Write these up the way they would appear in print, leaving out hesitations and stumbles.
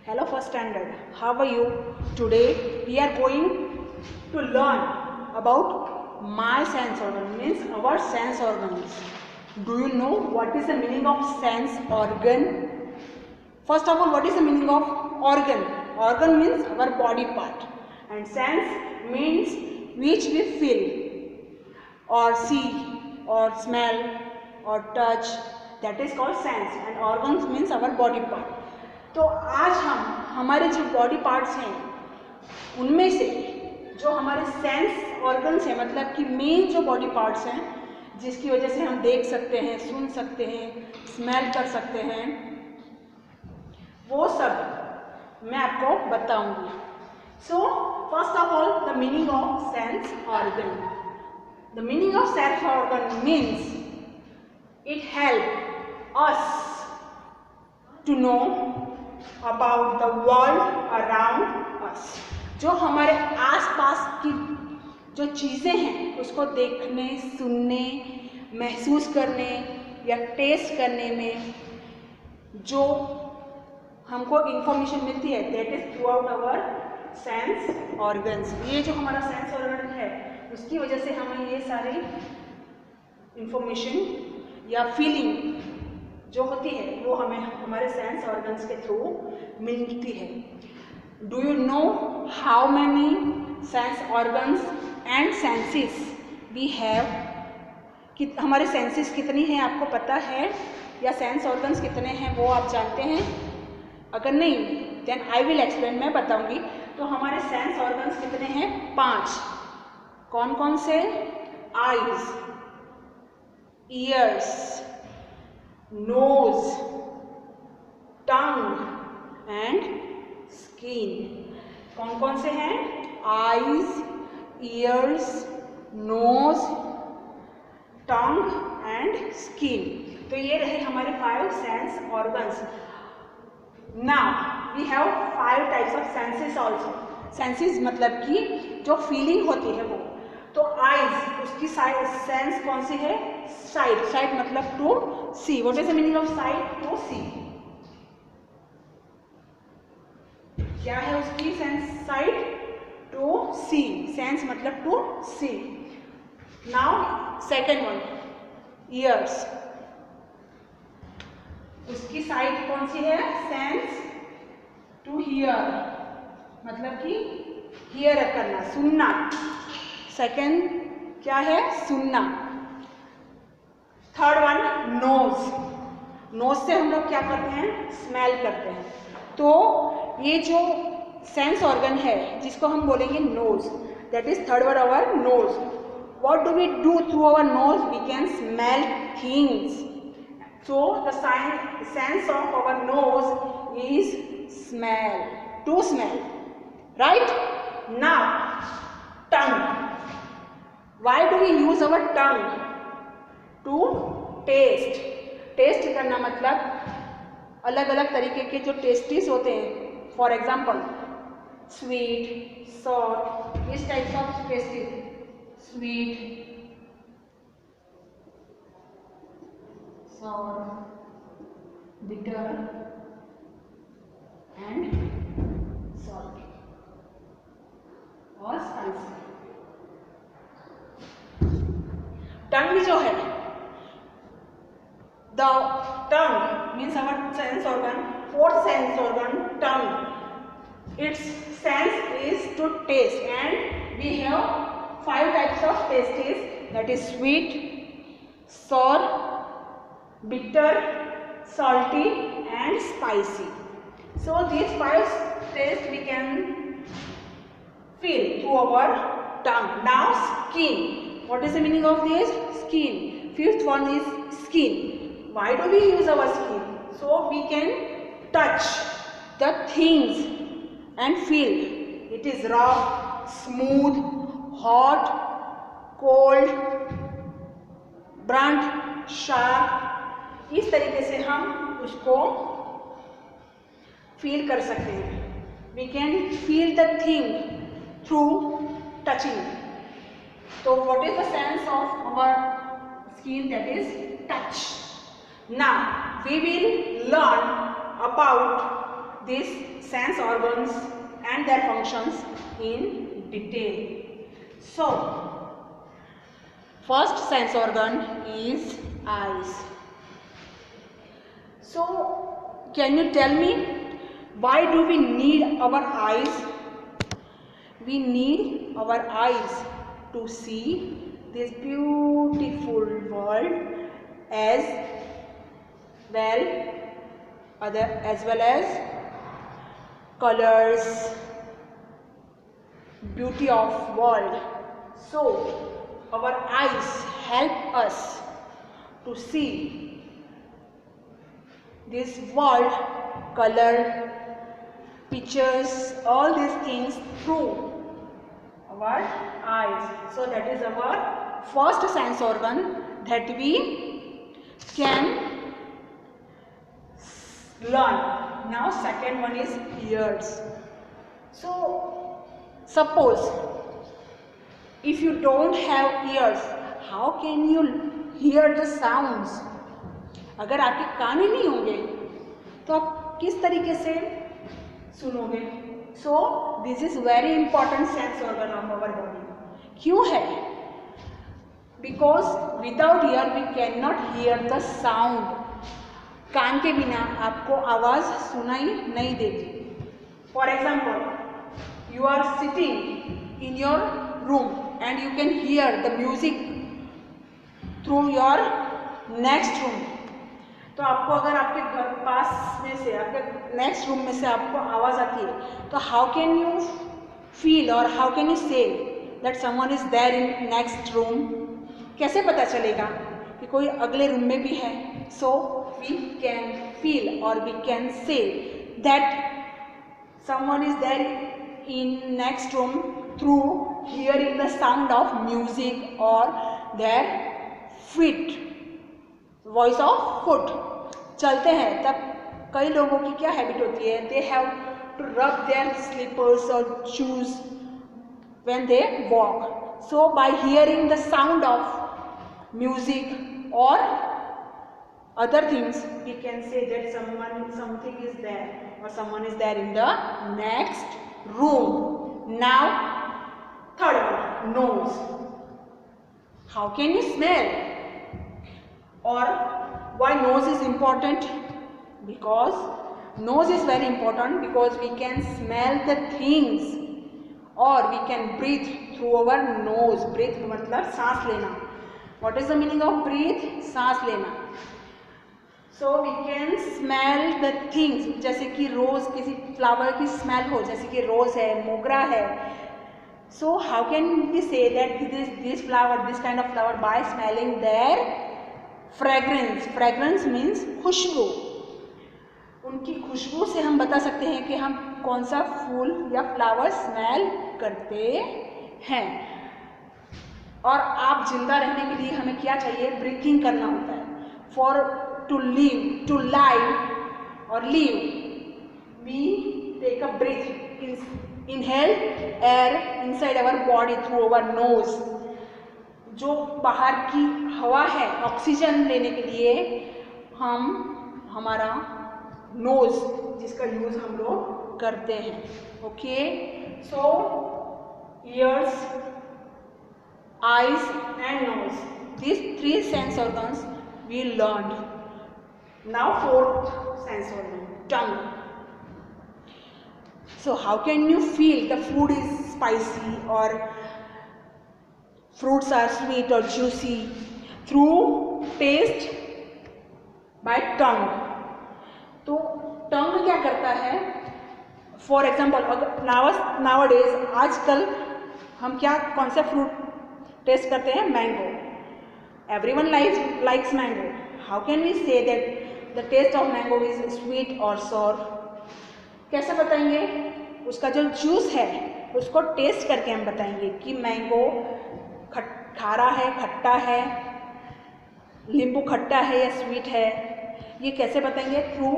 Hello first standard, how are you? Today we are going to learn about my sense organ, means our sense organs. Do you know what is the meaning of sense organ? First of all, what is the meaning of organ? Organ means our body part, and sense means which we feel or see or smell or touch, that is called sense, and organs means our body part. तो आज हम हमारे जो body parts हैं उनमें से जो हमारे सेंस ऑर्गन्स हैं, मतलब कि मेन जो बॉडी पार्ट्स हैं जिसकी वजह से हम देख सकते हैं, सुन सकते हैं, स्मेल कर सकते हैं, वो सब मैं आपको बताऊंगी. So first of all, the meaning of sense organ. The meaning of sense organ means it help us to know about the world around us. जो हमारे आसपास की जो चीज़ें हैं उसको देखने, सुनने, महसूस करने या टेस्ट करने में जो हमको इंफॉर्मेशन मिलती है, that is throughout our sense organs. ये जो हमारा सेंस ऑर्गन है उसकी वजह से हमें ये सारी इंफॉर्मेशन या फीलिंग जो होती है वो हमें हमारे सेंस ऑर्गन्स के थ्रू मिलती है. Do you know how many sense organs and senses we have? कि हमारे सेंसेस कितनी हैं आपको पता है, या सेंस ऑर्गन्स कितने हैं वो आप जानते हैं? अगर नहीं देन आई विल एक्सप्लेन, मैं बताऊंगी. तो हमारे सेंस ऑर्गन्स कितने हैं? 5. कौन कौन से? Eyes, years, nose, tongue and skin. कौन कौन से हैं? eyes, ears, nose, tongue and skin. तो ये रहे हमारे 5 sense organs. Now we have 5 types of senses also. Senses मतलब कि जो फीलिंग होती है वो. तो आईज, उसकी सेंस कौन सी है? साइट. साइट मतलब to see. What is the meaning of sight? To see. क्या है उसकी sense? Sight. To see. Sense मतलब to see. Now second one, ears. उसकी साइट कौन सी है? सेंस टू हियर, मतलब कि हियर करना, सुनना. सेकेंड क्या है? सुनना. Third one, knows. नोज से हम लोग क्या करते हैं? स्मेल करते हैं. तो ये जो सेंस ऑर्गन है जिसको हम बोलेंगे nose, that is third one, our nose. What do we do through our nose? We can smell things. So the sense of our nose is smell, to smell, right? Now tongue. Why do we use our tongue? To taste. Taste करना मतलब अलग अलग तरीके के जो tastes होते हैं, for example sweet, salt, इस types of tastes. Sweet, sour, bitter and salt और स्पाइसी. टंग जो है, the tongue means our sense organ, fourth sense organ, tongue. Its sense is to taste and we have 5 types of tastes, that is sweet, sour, bitter, salty and spicy. So these 5 tastes we can feel through our tongue. Now skin. What is the meaning of this? Skin. Fifth one is skin. Why do we use our skin? So we can touch the things and feel. It is rough, smooth, hot, cold, blunt, sharp. इस तरीके से हम उसको feel कर सकते हैं. We can feel the thing through touching. So what is the sense of our skin? That is touch. Now we will learn about these sense organs and their functions in detail. So, first sense organ is eyes. So, can you tell me why do we need our eyes? We need our eyes to see this beautiful world as well as colors, beauty of world. So our eyes help us to see this world, color, pictures, all these things through our eyes. So that is our first sense organ that we can learn. Now second one is ears. So suppose if you don't have ears, how can you hear the sounds? अगर आपके कान ही नहीं होंगे तो आप किस तरीके से सुनोगे? So this is very important sense organ of our body. क्यों है? Because without ear we can not hear the sound. कान के बिना आपको आवाज सुनाई नहीं देती. For example, you are sitting in your room and you can hear the music through your next room. तो आपको अगर आपके घर पास में से आपके नेक्स्ट रूम में से आपको आवाज़ आती है तो हाउ कैन यू फील और how can you say that someone is there in next room? कैसे पता चलेगा कि कोई अगले रूम में भी है? सो वी कैन फील और we can say that someone is there in next room through hearing the sound of music or their feet, voice of foot. चलते हैं तब कई लोगों की क्या हैबिट होती है? they have to rub their slippers or shoes when they walk. So by hearing the sound of music or other things we can say that something is there or someone is there in the next room. Now third one, nose. How can you smell? Or why nose is important? Because nose is very important because we can smell the things or we can breathe through our nose. Breathe मतलब सांस लेना. What is the meaning of breathe? सांस लेना. So we can smell the things. जैसे कि रोज किसी flower की smell हो, जैसे कि रोज है, मोगरा है. So how can we say that this flower, this kind of flower by smelling their fragrance? Fragrance means खुशबू. उनकी खुशबू से हम बता सकते हैं कि हम कौन सा फूल या फ्लावर स्मेल करते हैं. और आप जिंदा रहने के लिए हमें क्या चाहिए? ब्रीथिंग करना होता है. For to live, to live or live, we take a breath, inhale air inside our body through our nose. जो बाहर की हवा है ऑक्सीजन लेने के लिए हम हमारा नोज जिसका यूज हम लोग करते हैं. Okay, so ears, eyes and nose, these three sense organs we learned. Now fourth sense organ, tongue. So how can you feel the food is spicy or fruits are sweet or juicy? Through taste by tongue. तो टंग क्या करता है? For example nowadays आजकल हम क्या कौन सा fruit test करते हैं? Mango. Everyone likes mango. How can we say that the taste of mango is sweet or sour? कैसे बताएंगे? उसका जो जूस है उसको टेस्ट करके हम बताएंगे कि मैंगो खारा है, खट्टा है, नींबू खट्टा है या स्वीट है. ये कैसे बताएंगे? Through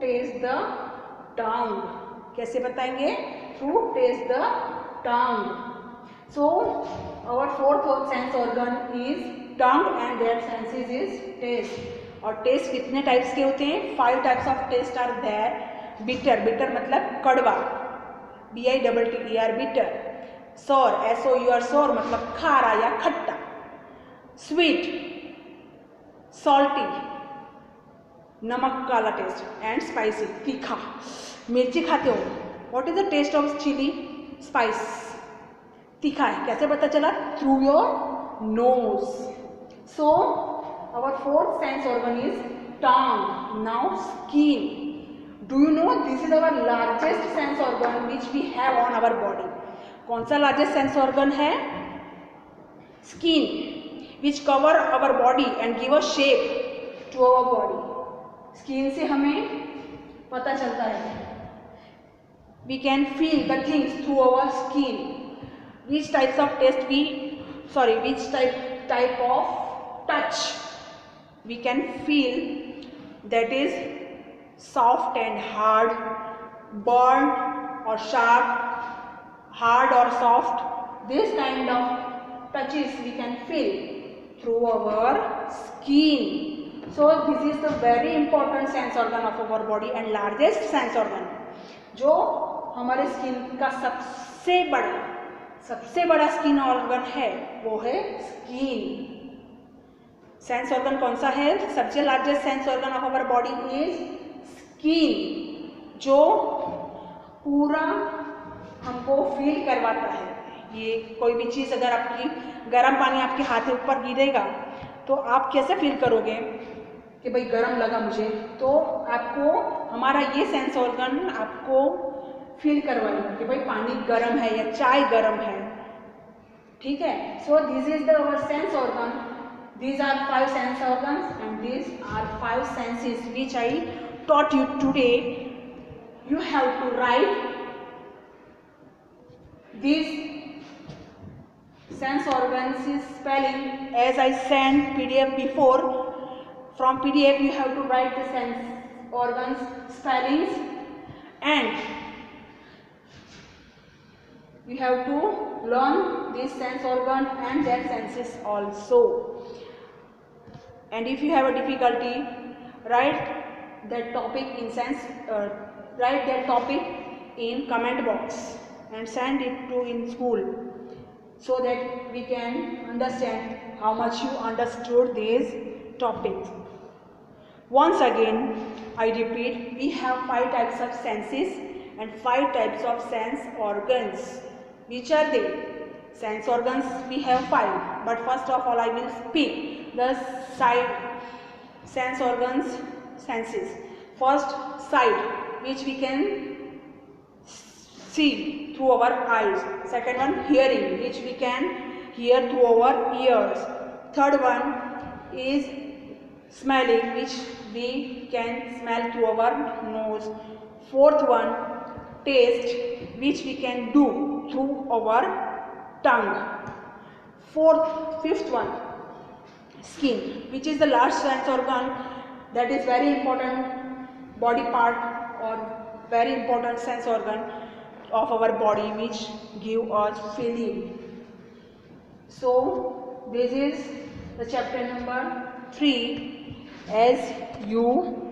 taste the tongue. कैसे बताएंगे? Through taste the tongue. So our fourth sense organ is tongue and their senses is taste. और टेस्ट कितने टाइप्स के होते हैं? 5 types of taste are there. Bitter, bitter मतलब कड़वा, BITTER बिटर। सौर, SOUR सौर मतलब खारा या खट्टा। स्वीट, सॉल्टी नमक वाला टेस्ट, एंड स्पाइसी तीखा। मिर्ची खाते हो, what is the taste of chilli? Spice, तीखा है। कैसे पता चला? Through your nose. So our fourth sense organ is tongue. Now skin. Do you know this is our largest sense organ which we have on our body. कौन सा largest sense organ है? Skin, which cover our body and give a shape to our body. Skin से हमें पता चलता है, we can feel the things through our skin. Which types of taste we, sorry, which type of touch we can feel, that is soft and hard, burnt or sharp, hard or soft. This kind of touches we can feel through our skin. So this is the very important sense organ of our body and largest sense organ. जो हमारे skin का सबसे बड़ा skin organ है वो है skin. Sense organ कौन सा है? सबसे largest sense organ of our body is skin, जो पूरा हमको फील करवाता है। ये कोई भी चीज़, अगर आपकी गर्म पानी आपके हाथ के ऊपर गिरेगा तो आप कैसे फील करोगे कि भाई गर्म लगा मुझे? तो आपको हमारा ये सेंस ऑर्गन आपको फील करवाएगा कि भाई पानी गर्म है या चाय गर्म है। ठीक है? So this is the our sense organ. These are 5 sense organs and these are 5 senses which I taught you today. You have to write these sense organs spelling as I sent PDF before. From PDF you have to write the sense organs spellings, and you have to learn this sense organ and their senses also. And if you have a difficulty, write that topic in comment box and send it to in school, so that we can understand how much you understood these topics. Once again, I repeat, we have 5 types of senses and 5 types of sense organs. Which are they? Sense organs we have 5, but first of all I will speak the sense organs senses. First, sight, which we can see through our eyes. Second one, hearing, which we can hear through our ears. Third one is smelling, which we can smell through our nose. Fourth one, taste, which we can do through our tongue. Fifth one, skin, which is the last sense organ, that is very important body part or very important sense organ of our body, which give us feeling. So this is the chapter number 3. As you